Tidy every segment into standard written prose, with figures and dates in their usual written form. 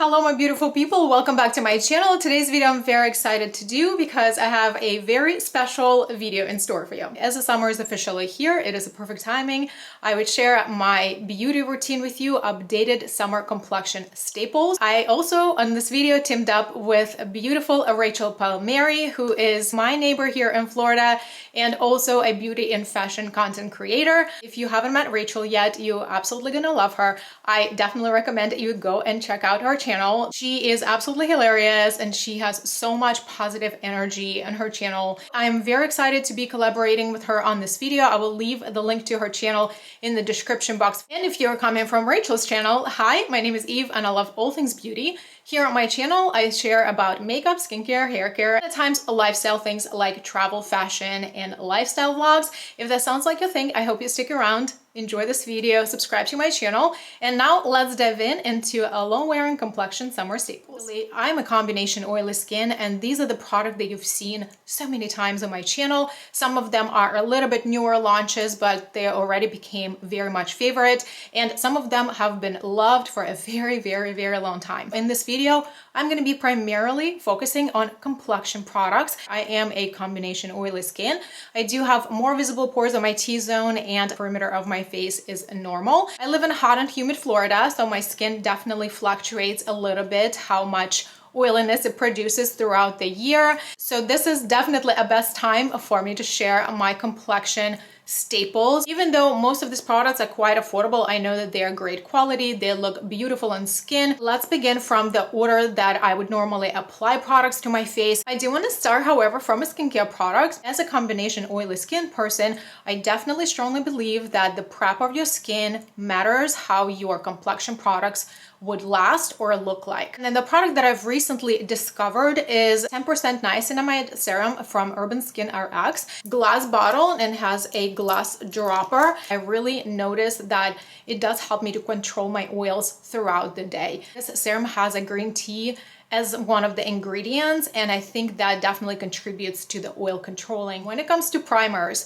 Hello my beautiful people, welcome back to my channel. Today's video I'm very excited to do because I have a very special video in store for you. As the summer is officially here, it is a perfect timing. I would share my beauty routine with you, updated summer complexion staples. I also, on this video, teamed up with a beautiful Rachel Palmieri, who is my neighbor here in Florida and also a beauty and fashion content creator. If you haven't met Rachel yet, you're absolutely gonna love her. I definitely recommend you go and check out her channel. She is absolutely hilarious and she has so much positive energy on her channel. I'm very excited to be collaborating with her on this video. I will leave the link to her channel in the description box. And if you're coming from Rachel's channel, hi, my name is Eve and I love all things beauty. Here on my channel, I share about makeup, skincare, hair care, and at times lifestyle things like travel, fashion, and lifestyle vlogs. If that sounds like your thing, I hope you stick around. Enjoy this video, subscribe to my channel, and now let's dive into a long-wearing complexion summer staples. I'm a combination oily skin, and these are the products that you've seen so many times on my channel. Some of them are a little bit newer launches, but they already became very much favorite, and some of them have been loved for a very long time. In this video, I'm going to be primarily focusing on complexion products. I am a combination oily skin. I do have more visible pores on my T-zone, and the perimeter of my face is normal. I live in hot and humid Florida, so my skin definitely fluctuates a little bit how much oiliness it produces throughout the year. So this is definitely a best time for me to share my complexion staples. Even though most of these products are quite affordable, I know that they are great quality, they look beautiful on skin. Let's begin from the order that I would normally apply products to my face. I do want to start, however, from a skincare product. As a combination oily skin person, I definitely strongly believe that the prep of your skin matters how your complexion products would last or look like. And then the product that I've recently discovered is 10% niacinamide serum from Urban Skin RX. Glass bottle and has a glass dropper. I really noticed that it does help me to control my oils throughout the day. This serum has a green tea as one of the ingredients, and I think that definitely contributes to the oil controlling. When it comes to primers,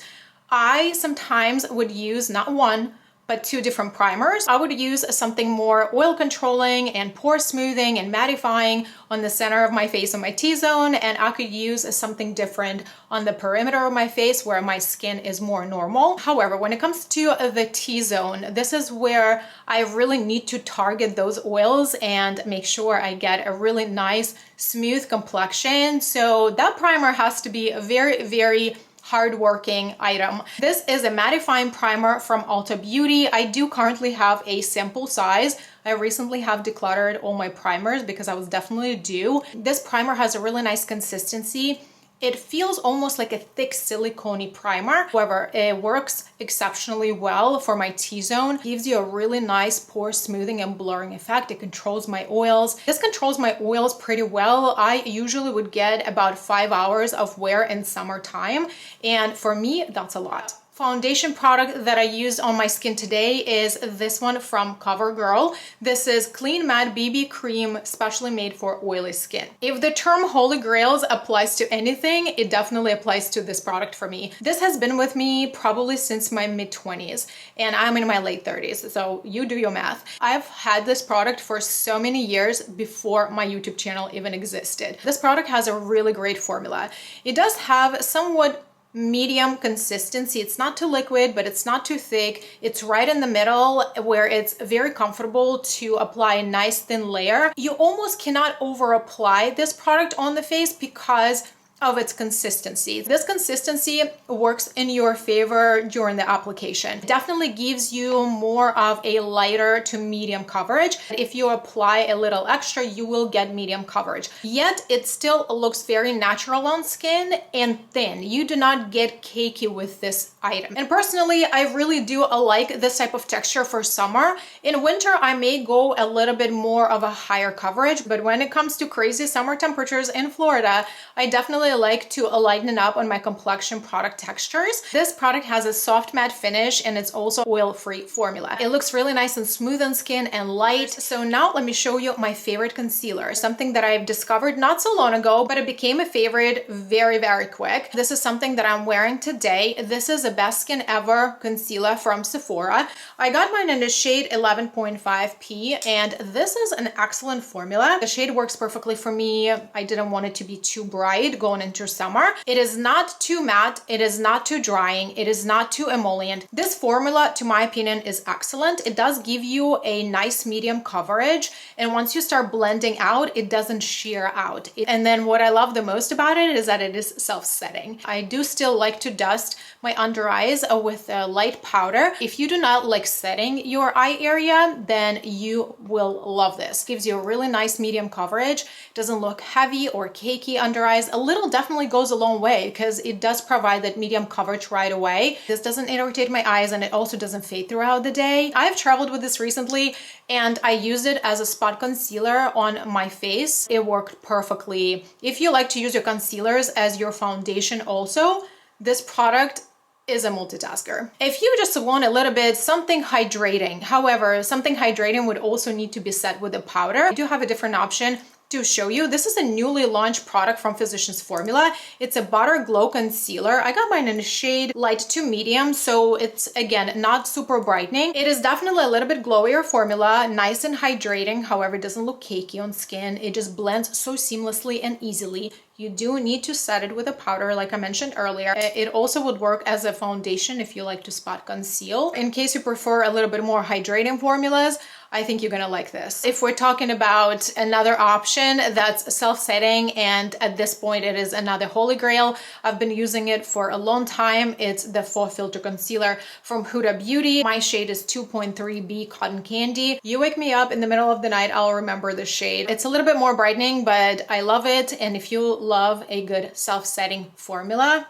I sometimes would use not one, but two different primers. I would use something more oil controlling and pore smoothing and mattifying on the center of my face on my T-zone, and I could use something different on the perimeter of my face where my skin is more normal. However, when it comes to the T-zone, this is where I really need to target those oils and make sure I get a really nice smooth complexion. So that primer has to be a very hard-working item. This is a mattifying primer from Ulta Beauty. I do currently have a sample size. I recently have decluttered all my primers because I was definitely due. This primer has a really nice consistency. It feels almost like a thick silicone primer. However, it works exceptionally well for my T-zone. Gives you a really nice pore smoothing and blurring effect. It controls my oils. This controls my oils pretty well. I usually would get about 5 hours of wear in summertime, and for me, that's a lot. Foundation product that I used on my skin today is this one from CoverGirl. This is Clean Matte BB Cream, specially made for oily skin. If the term Holy Grails applies to anything, it definitely applies to this product for me. This has been with me probably since my mid-20s, and I'm in my late 30s, so you do your math. I've had this product for so many years before my YouTube channel even existed. This product has a really great formula. It does have somewhat medium consistency. It's not too liquid, but it's not too thick. It's right in the middle where it's very comfortable to apply a nice thin layer. You almost cannot over apply this product on the face because of its consistency. This consistency works in your favor during the application. It definitely gives you more of a lighter to medium coverage. If you apply a little extra, you will get medium coverage. Yet it still looks very natural on skin and thin. You do not get cakey with this item. And personally, I really do like this type of texture for summer. In winter, I may go a little bit more of a higher coverage, but when it comes to crazy summer temperatures in Florida, I definitely like to lighten up on my complexion product textures. This product has a soft matte finish and it's also oil-free formula. It looks really nice and smooth on skin and light. So now let me show you my favorite concealer, something that I've discovered not so long ago, but it became a favorite very quick. This is something that I'm wearing today. This is a Best Skin Ever Concealer from Sephora. I got mine in the shade 11.5p, and this is an excellent formula. The shade works perfectly for me. I didn't want it to be too bright going into summer. It is not too matte. It is not too drying. It is not too emollient. This formula, to my opinion, is excellent. It does give you a nice medium coverage, and once you start blending out, it doesn't sheer out. And then what I love the most about it is that it is self-setting. I do still like to dust my under eyes with a light powder. If you do not like setting your eye area, then you will love this. Gives you a really nice medium coverage. Doesn't look heavy or cakey under eyes. A little definitely goes a long way because it does provide that medium coverage right away. This doesn't irritate my eyes, and it also doesn't fade throughout the day. I've traveled with this recently, and I used it as a spot concealer on my face. It worked perfectly. If you like to use your concealers as your foundation also, this product is a multitasker. If you just want a little bit something hydrating, however, something hydrating would also need to be set with a powder. I do have a different option to show you. This is a newly launched product from Physicians Formula. It's a Butter Glow Concealer. I got mine in a shade light to medium, so it's, again, not super brightening. It is definitely a little bit glowier formula, nice and hydrating. However, it doesn't look cakey on skin. It just blends so seamlessly and easily. You do need to set it with a powder, like I mentioned earlier. It also would work as a foundation if you like to spot conceal. In case you prefer a little bit more hydrating formulas, I think you're gonna like this. If we're talking about another option that's self-setting, and at this point it is another holy grail, I've been using it for a long time. It's the Faux Filter Concealer from Huda Beauty. My shade is 2.3B Cotton Candy. You wake me up in the middle of the night, I'll remember the shade. It's a little bit more brightening, but I love it. And if you love a good self-setting formula,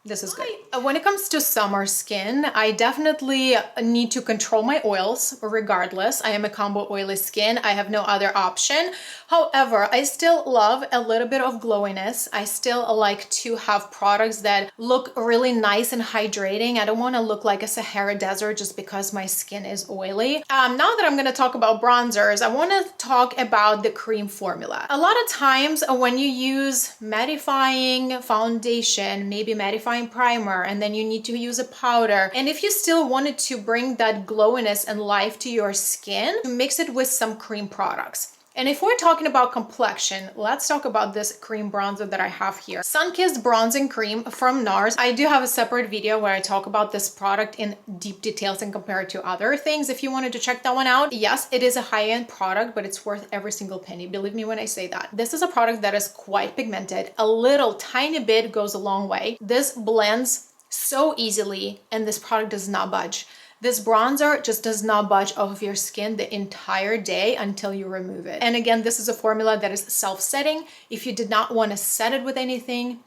this is good. When it comes to summer skin, I definitely need to control my oils regardless. I am a combo oily skin. I have no other option. However, I still love a little bit of glowiness. I still like to have products that look really nice and hydrating. I don't want to look like a Sahara Desert just because my skin is oily. Now that I'm going to talk about bronzers, I want to talk about the cream formula. A lot of times when you use mattifying foundation, maybe mattifying primer, and then you need to use a powder, and if you still wanted to bring that glowiness and life to your skin, mix it with some cream products. And if we're talking about complexion, let's talk about this cream bronzer that I have here. Sun-Kissed Bronzing Cream from NARS. I do have a separate video where I talk about this product in deep details and compare it to other things if you wanted to check that one out. Yes, it is a high-end product, but it's worth every single penny. Believe me when I say that. This is a product that is quite pigmented. A little tiny bit goes a long way. This blends so easily, and this product does not budge. This bronzer just does not budge off of your skin the entire day until you remove it. And again, this is a formula that is self-setting. If you did not want to set it with anything,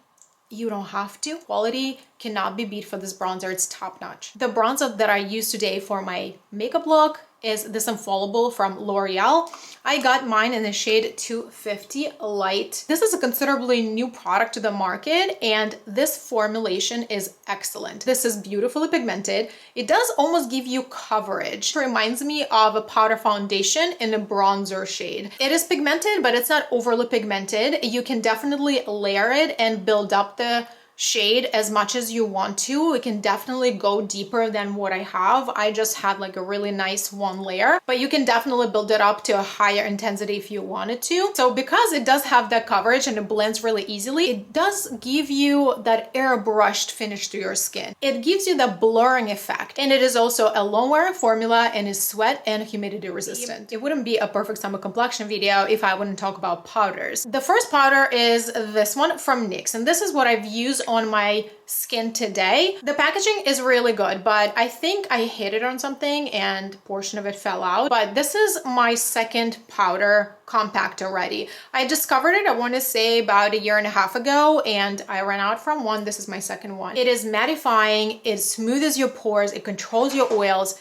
you don't have to. Quality cannot be beat for this bronzer. It's top notch. The bronzer that I use today for my makeup look is this Infallible from L'Oreal. I got mine in the shade 250 Light. This is a considerably new product to the market, and this formulation is excellent. This is beautifully pigmented. It does almost give you coverage. It reminds me of a powder foundation in a bronzer shade. It is pigmented, but it's not overly pigmented. You can definitely layer it and build up the shade as much as you want to. It can definitely go deeper than what I have. I just had like a really nice one layer, but you can definitely build it up to a higher intensity if you wanted to. So because it does have that coverage and it blends really easily, it does give you that airbrushed finish to your skin. It gives you the blurring effect, and it is also a long-wearing formula and is sweat and humidity resistant. It wouldn't be a perfect summer complexion video if I wouldn't talk about powders. The first powder is this one from NYX, and this is what I've used on my skin today. The packaging is really good, but I think I hit it on something and a portion of it fell out. But this is my second powder compact already. I discovered it, I want to say about 1.5 years ago, and I ran out from one. This is my second one. It is mattifying, it smooths your pores, it controls your oils.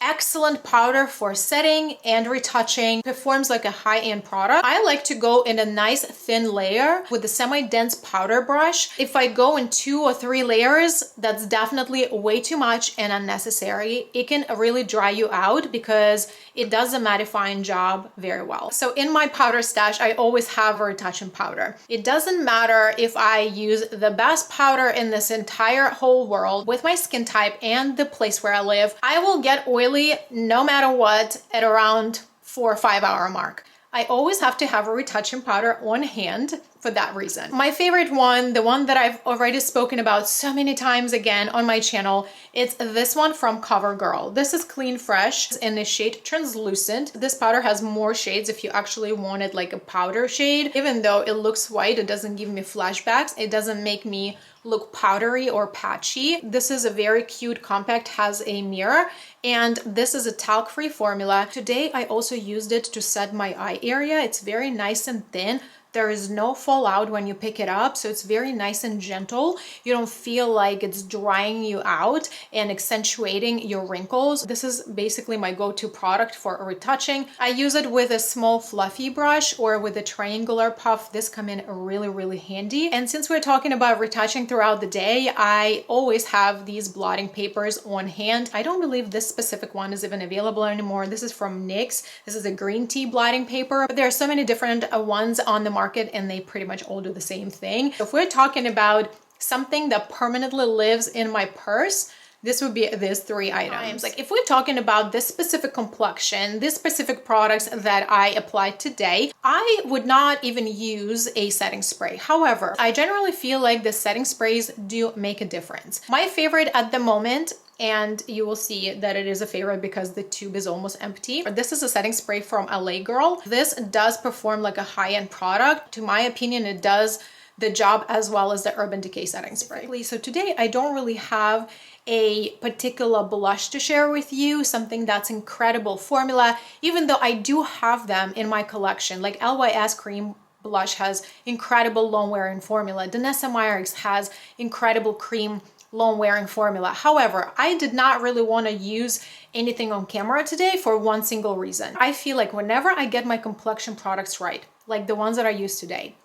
Excellent powder for setting and retouching, performs like a high-end product. I like to go in a nice thin layer with a semi-dense powder brush. If I go in 2 or 3 layers, that's definitely way too much and unnecessary. It can really dry you out because it does a mattifying job very well. So in my powder stash, I always have a retouching powder. It doesn't matter if I use the best powder in this entire whole world. With my skin type and the place where I live, I will get oily no matter what at around 4 or 5 hour mark. I always have to have a retouching powder on hand for that reason. My favorite one, the one that I've already spoken about so many times again on my channel, it's this one from CoverGirl. This is Clean Fresh in the shade Translucent. This powder has more shades if you actually wanted like a powder shade. Even though it looks white, it doesn't give me flashbacks. It doesn't make me look powdery or patchy. This is a very cute compact, has a mirror, and this is a talc-free formula. Today I also used it to set my eye area. It's very nice and thin. There is no fallout when you pick it up, so it's very nice and gentle. You don't feel like it's drying you out and accentuating your wrinkles. This is basically my go-to product for retouching. I use it with a small fluffy brush or with a triangular puff. This come in really, really handy. And since we're talking about retouching throughout the day, I always have these blotting papers on hand. I don't believe this specific one is even available anymore. This is from NYX. This is a green tea blotting paper, but there are so many different ones on the market and they pretty much all do the same thing. If we're talking about something that permanently lives in my purse, this would be these 3 items. Like if we're talking about this specific complexion, this specific products that I applied today, I would not even use a setting spray. However, I generally feel like the setting sprays do make a difference. My favorite at the moment, and you will see that it is a favorite because the tube is almost empty. This is a setting spray from LA Girl. This does perform like a high-end product. To my opinion, it does the job as well as the Urban Decay setting spray. So today I don't really have a particular blush to share with you, something that's incredible formula, even though I do have them in my collection. Like LYS Cream Blush has incredible long-wearing formula. Danessa Myricks has incredible cream long-wearing formula. However, I did not really want to use anything on camera today for one single reason. I feel like whenever I get my complexion products right, like the ones that I use today,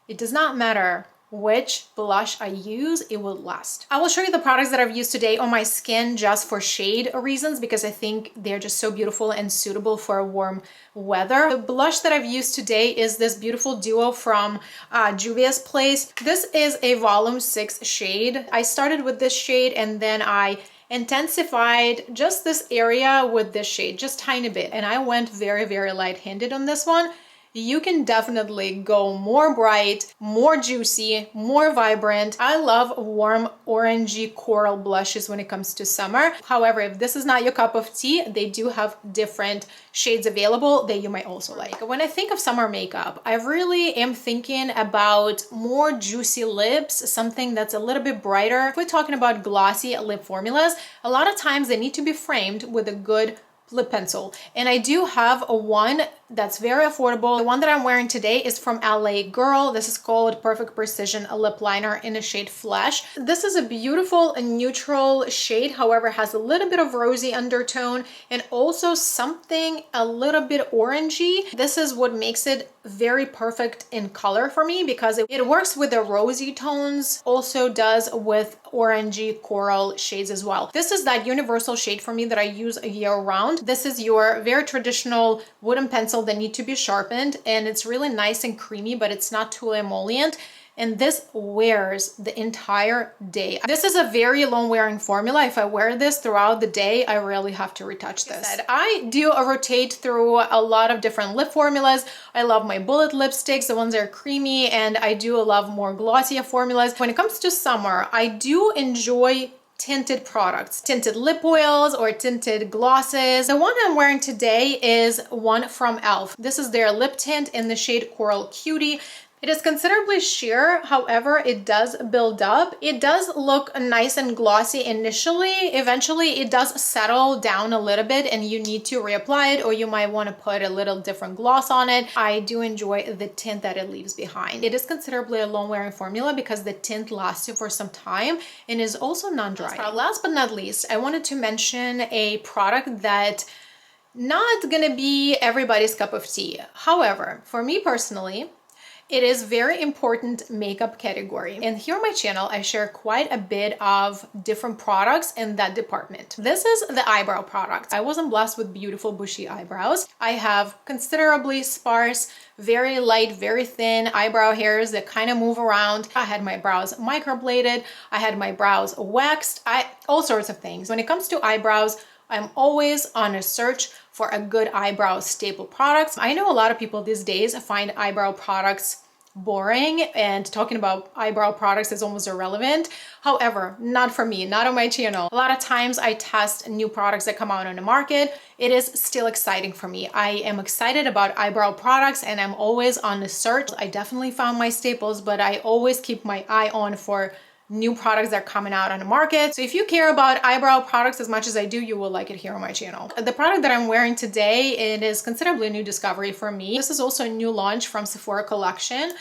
it does not matter which blush I use, it will last. I will show you the products that I've used today on my skin just for shade reasons because I think they're just so beautiful and suitable for warm weather. The blush that I've used today is this beautiful duo from Juvia's Place. This is a volume 6 shade. I started with this shade and then I intensified just this area with this shade, just tiny bit. And I went very, very light-handed on this one. You can definitely go more bright, more juicy, more vibrant. I love warm orangey coral blushes when it comes to summer. However, if this is not your cup of tea, they do have different shades available that you might also like. When I think of summer makeup, I really am thinking about more juicy lips, something that's a little bit brighter. If we're talking about glossy lip formulas, a lot of times they need to be framed with a good lip pencil, and I do have a one that's very affordable. The one that I'm wearing today is from LA Girl. This is called Perfect Precision Lip Liner in the shade Flesh. This is a beautiful neutral shade, however has a little bit of rosy undertone and also something a little bit orangey. This is what makes it very perfect in color for me because it works with the rosy tones, also does with orangey coral shades as well. This is that universal shade for me that I use year round. This is your very traditional wooden pencil that need to be sharpened, and it's really nice and creamy, but it's not too emollient. And this wears the entire day. This is a very long wearing formula. If I wear this throughout the day, I really have to retouch this. I do rotate through a lot of different lip formulas. I love my bullet lipsticks, the ones that are creamy, and I do love more glossier formulas. When it comes to summer, I do enjoy tinted products, tinted lip oils or tinted glosses. The one I'm wearing today is one from e.l.f. This is their lip tint in the shade Coral Cutie. It is considerably sheer, however, it does build up. It does look nice and glossy initially. Eventually, it does settle down a little bit and you need to reapply it, or you might want to put a little different gloss on it. I do enjoy the tint that it leaves behind. It is considerably a long-wearing formula because the tint lasts you for some time and is also non-dry. Last but not least, I wanted to mention a product that not gonna be everybody's cup of tea. However, for me personally, it is very important makeup category. And here on my channel, I share quite a bit of different products in that department. This is the eyebrow product. I wasn't blessed with beautiful bushy eyebrows. I have considerably sparse, very light, very thin eyebrow hairs that kind of move around. I had my brows microbladed. I had my brows waxed. All sorts of things. When it comes to eyebrows, I'm always on a search for a good eyebrow staple products. I know a lot of people these days find eyebrow products boring and talking about eyebrow products is almost irrelevant. However, not for me, not on my channel. A lot of times I test new products that come out on the market. It is still exciting for me. I am excited about eyebrow products and I'm always on the search. I definitely found my staples, but I always keep my eye on for new products that are coming out on the market. So if you care about eyebrow products as much as I do, you will like it here on my channel. The product that I'm wearing today, it is considerably a new discovery for me. This is also a new launch from Sephora collection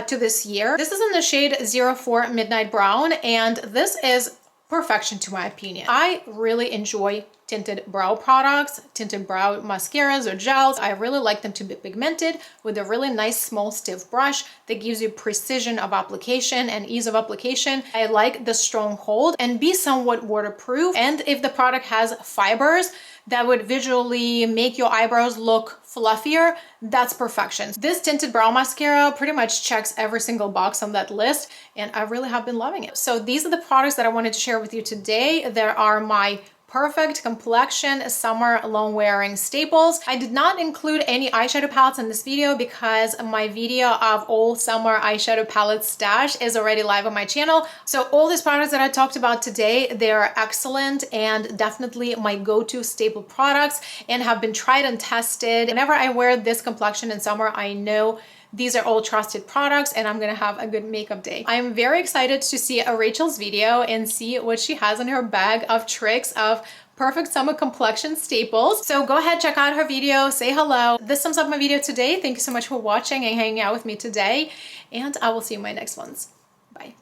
to this year. This is in the shade 04 Midnight Brown, and this is perfection to my opinion. I really enjoy tinted brow products, tinted brow mascaras or gels. I really like them to be pigmented with a really nice small stiff brush that gives you precision of application and ease of application. I like the strong hold and be somewhat waterproof. And if the product has fibers that would visually make your eyebrows look fluffier, that's perfection. This tinted brow mascara pretty much checks every single box on that list, and I really have been loving it. So these are the products that I wanted to share with you today. There are my perfect complexion summer long wearing staples. I did not include any eyeshadow palettes in this video because my video of all summer eyeshadow palette stash is already live on my channel. So all these products that I talked about today, they are excellent and definitely my go-to staple products and have been tried and tested. Whenever I wear this complexion in summer, I know these are all trusted products and I'm gonna have a good makeup day. I am very excited to see Rachel's video and see what she has in her bag of tricks of perfect summer complexion staples. So go ahead, check out her video, say hello. This sums up my video today. Thank you so much for watching and hanging out with me today, and I will see you in my next ones. Bye.